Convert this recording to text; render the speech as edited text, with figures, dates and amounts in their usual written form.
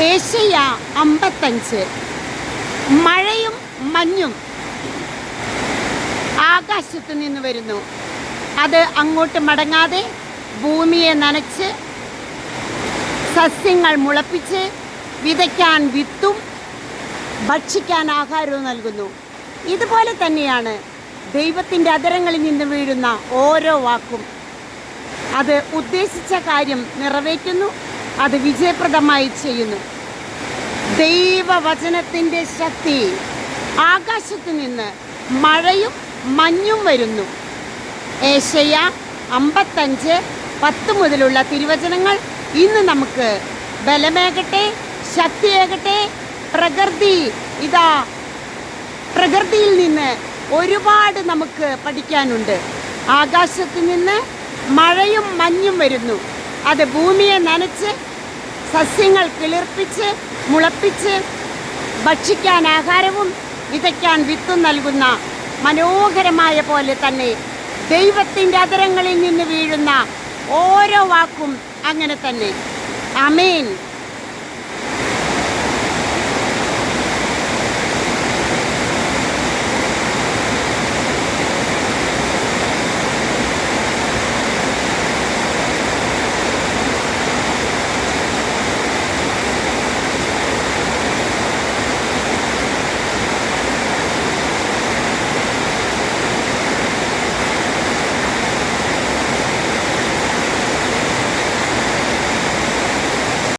ഏശയ്യ 55. മഴയും മഞ്ഞും ആകാശത്ത് നിന്ന് വരുന്നു. അത് അങ്ങോട്ട് മടങ്ങാതെ ഭൂമിയെ നനച്ച് സസ്യങ്ങൾ മുളപ്പിച്ച് വിതയ്ക്കാൻ വിത്തും ഭക്ഷിക്കാൻ ആഹാരവും നൽകുന്നു. ഇതുപോലെ തന്നെയാണ് ദൈവത്തിൻ്റെ അധരങ്ങളിൽ നിന്ന് വീഴുന്ന ഓരോ വാക്കും. അത് ഉദ്ദേശിച്ച കാര്യം നിറവേറ്റുന്നു, അത് വിജയപ്രദമായി ചെയ്യുന്നു. ദൈവവചനത്തിൻ്റെ ശക്തി. ആകാശത്ത് നിന്ന് മഴയും മഞ്ഞും വരുന്നു. ഏശയ്യ 55:10 മുതലുള്ള തിരുവചനങ്ങൾ ഇന്ന് നമുക്ക് ബലമേകട്ടെ, ശക്തിയേകട്ടെ. പ്രകൃതിയിൽ നിന്ന് ഒരുപാട് നമുക്ക് പഠിക്കാനുണ്ട്. ആകാശത്ത് നിന്ന് മഴയും മഞ്ഞും വരുന്നു. അത് ഭൂമിയെ നനച്ച് സസ്യങ്ങൾ കിളിർപ്പിച്ച് മുളപ്പിച്ച് ഭക്ഷിക്കാൻ ആഹാരവും വിതയ്ക്കാൻ വിത്തും നൽകുന്ന മനോഹരമായ പോലെ തന്നെ ദൈവത്തിൻ്റെ അധരങ്ങളിൽ നിന്ന് വീഴുന്ന ഓരോ വാക്കും അങ്ങനെ തന്നെ. ആമേൻ.